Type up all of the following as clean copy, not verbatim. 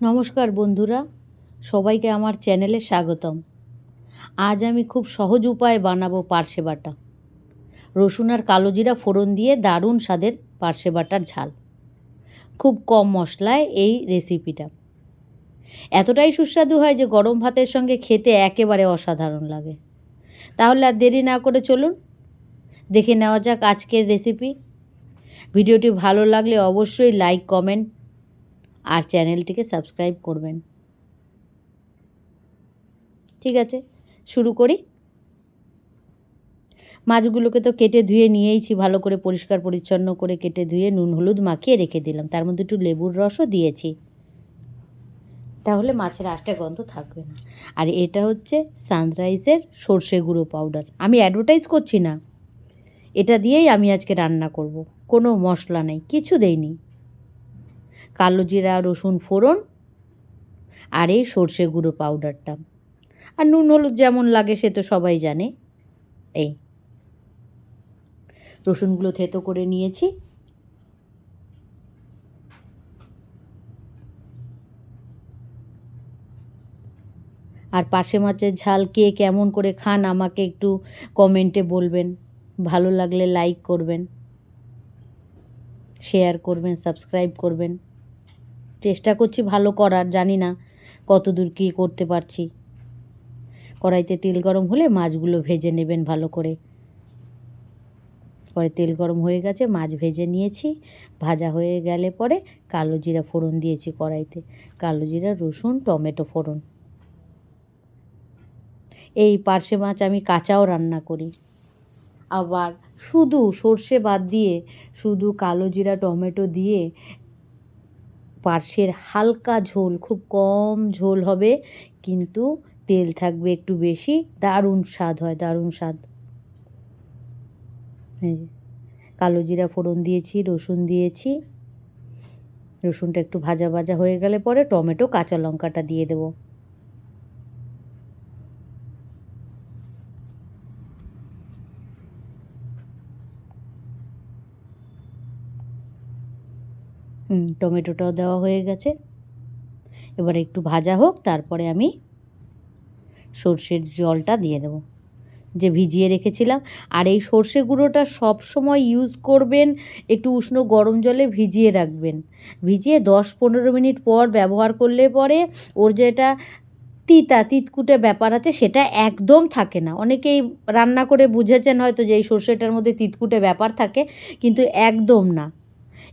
নমস্কার বন্ধুরা, সবাইকে আমার চ্যানেলে স্বাগতম। আজ আমি খুব সহজ উপায়ে বানাবো পার্শে বাটা। রসুন আর কালো জিরা ফোড়ন দিয়ে দারুণ স্বাদের পার্শে বাটার ঝাল। খুব কম মশলায় এই রেসিপিটা এতটাই সুস্বাদু হয় যে গরম ভাতের সঙ্গে খেতে একেবারে অসাধারণ লাগে। তাহলে আর দেরি না করে চলুন দেখে নেওয়া যাক আজকের রেসিপি। ভিডিওটি ভালো লাগলে অবশ্যই লাইক, কমেন্ট আর চ্যানেলটিকে সাবস্ক্রাইব করবেন। ঠিক আছে, শুরু করি। মাছগুলোকে তো কেটে ধুয়ে নিয়েইছি, ভালো করে পরিষ্কার পরিচ্ছন্ন করে কেটে ধুয়ে নুন হলুদ মাখিয়ে রেখে দিলাম। তার মধ্যে একটু লেবুর রসও দিয়েছি, তাহলে মাছের আঁশটা গন্ধ থাকবে না। আর এটা হচ্ছে সানরাইজের সর্ষে গুঁড়ো পাউডার। আমি অ্যাডভার্টাইজ করছি না, এটা দিয়েই আমি আজকে রান্না করব। কোনো মশলা নেই, কিছু দেইনি। কালো জিরা, রসুন ফোড়ন আর এই সর্ষে গুঁড়ো পাউডারটা, আর নুন হলুদ যেমন লাগে সে তো সবাই জানে। এই রসুনগুলো থেতো করে নিয়েছি। আর পার্শে মাছের ঝাল কে কেমন করে খান আমাকে একটু কমেন্টে বলবেন। ভালো লাগলে লাইক করবেন, শেয়ার করবেন, সাবস্ক্রাইব করবেন। চেষ্টা করছি ভালো করার, জানি না কতদূর কী করতে পারছি। কড়াইতে তেল গরম হলে মাছগুলো ভেজে নেবেন ভালো করে। পরে তেল গরম হয়ে গেছে, মাছ ভেজে নিয়েছি। ভাজা হয়ে গেলে পরে কালো জিরা ফোড়ন দিয়েছি কড়াইতে। কালো জিরা, রসুন, টমেটো ফোড়ন। এই পার্শে মাছ আমি কাঁচাও রান্না করি, আবার শুধু সর্ষে বাদ দিয়ে শুধু কালো জিরা টমেটো দিয়ে পার্শের হালকা ঝোল, খুব কম ঝোল হবে কিন্তু তেল থাকবে একটু বেশি, দারুণ স্বাদ হয়, দারুণ স্বাদ। এই যে কালো জিরা ফোড়ন দিয়েছি, রসুন দিয়েছি। রসুনটা একটু ভাজা ভাজা হয়ে গেলে পরে টমেটো কাঁচা লঙ্কাটা দিয়ে দেবো। টমেটোটাও দেওয়া হয়ে গেছে। এবার একটু ভাজা হোক, তারপরে আমি সর্ষের জলটা দিয়ে দেবো যে ভিজিয়ে রেখেছিলাম। আর এই সর্ষে গুঁড়োটা সব সময় ইউজ করবেন একটু উষ্ণ গরম জলে ভিজিয়ে রাখবেন। ভিজিয়ে 10-15 মিনিট পর ব্যবহার করলে পরে ওর যেটা তিতকুটে ব্যাপার আছে সেটা একদম থাকে না। অনেকেই রান্না করে বুঝেছেন হয়তো যে এই সর্ষেটার মধ্যে তিতকুটে ব্যাপার থাকে, কিন্তু একদম না।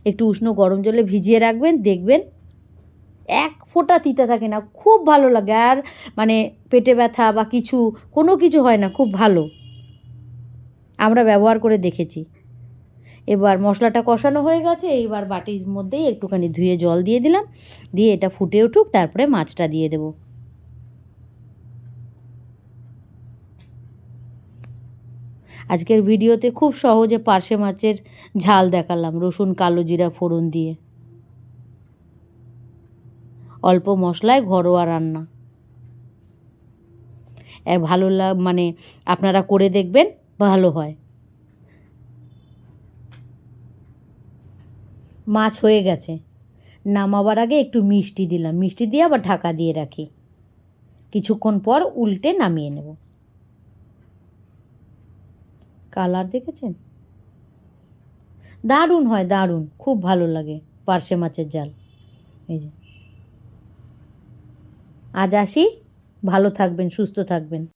একটু উষ্ণ গরম জলে ভিজিয়ে রাখবেন, দেখবেন এক ফোঁটা তিতা থাকে না, খুব ভালো লাগে। আর মানে পেটে ব্যথা বা কোনো কিছু হয় না, খুব ভালো। আমরা ব্যবহার করে দেখেছি। এবার মশলাটা কষানো হয়ে গেছে, এইবার বাটির মধ্যেই একটুখানি ধুয়ে জল দিয়ে দিলাম, দিয়ে এটা ফুটে উঠুক, তারপরে মাছটা দিয়ে দেব। আজকের ভিডিওতে খুব সহজে পার্শে মাছের ঝাল দেখালাম, রসুন কালো জিরা ফোড়ন দিয়ে, অল্প মশলায় ঘরোয়া রান্না। ভালো মানে আপনারা করে দেখবেন, ভালো হয়। মাছ হয়ে গেছে, নামাবার আগে একটু মিষ্টি দিলাম, মিষ্টি দিয়ে আবার ঢাকা দিয়ে রাখি। কিছুক্ষণ পর উল্টে নামিয়ে নেব। কালার দেখেছেন, দারুণ হয়, দারুণ, খুব ভালো লাগে পার্শে মাছের ঝাল। এই যে আজ আসি, ভালো থাকবেন, সুস্থ থাকবেন।